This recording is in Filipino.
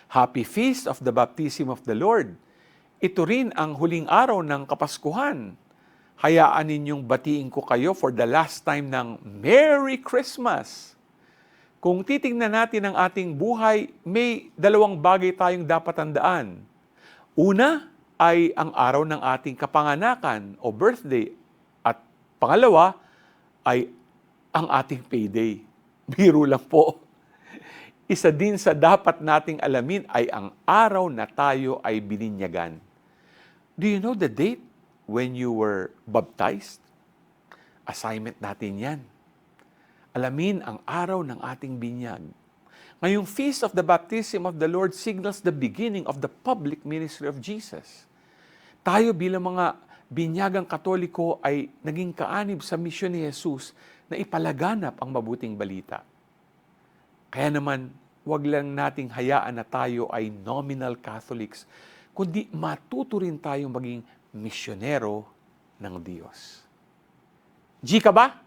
Happy Feast of the Baptism of the Lord. Ito rin ang huling araw ng Kapaskuhan. Hayaan ninyong batiin ko kayo for the last time ng Merry Christmas. Kung titingnan natin ang ating buhay, may dalawang bagay tayong dapat tandaan. Una ay ang araw ng ating kapanganakan o birthday. At pangalawa ay ang ating payday. Biro lang po. Isa din sa dapat nating alamin ay ang araw na tayo ay bininyagan. Do you know the date when you were baptized? Assignment natin yan. Alamin ang araw ng ating binyag. Ngayong Feast of the Baptism of the Lord signals the beginning of the public ministry of Jesus. Tayo bilang mga binyagang Katoliko ay naging kaanib sa misyon ni Jesus na ipalaganap ang mabuting balita. Kaya naman, huwag lang nating hayaan na tayo ay nominal Catholics, kundi matuto rin tayong maging misyonero ng Diyos. G ka ba?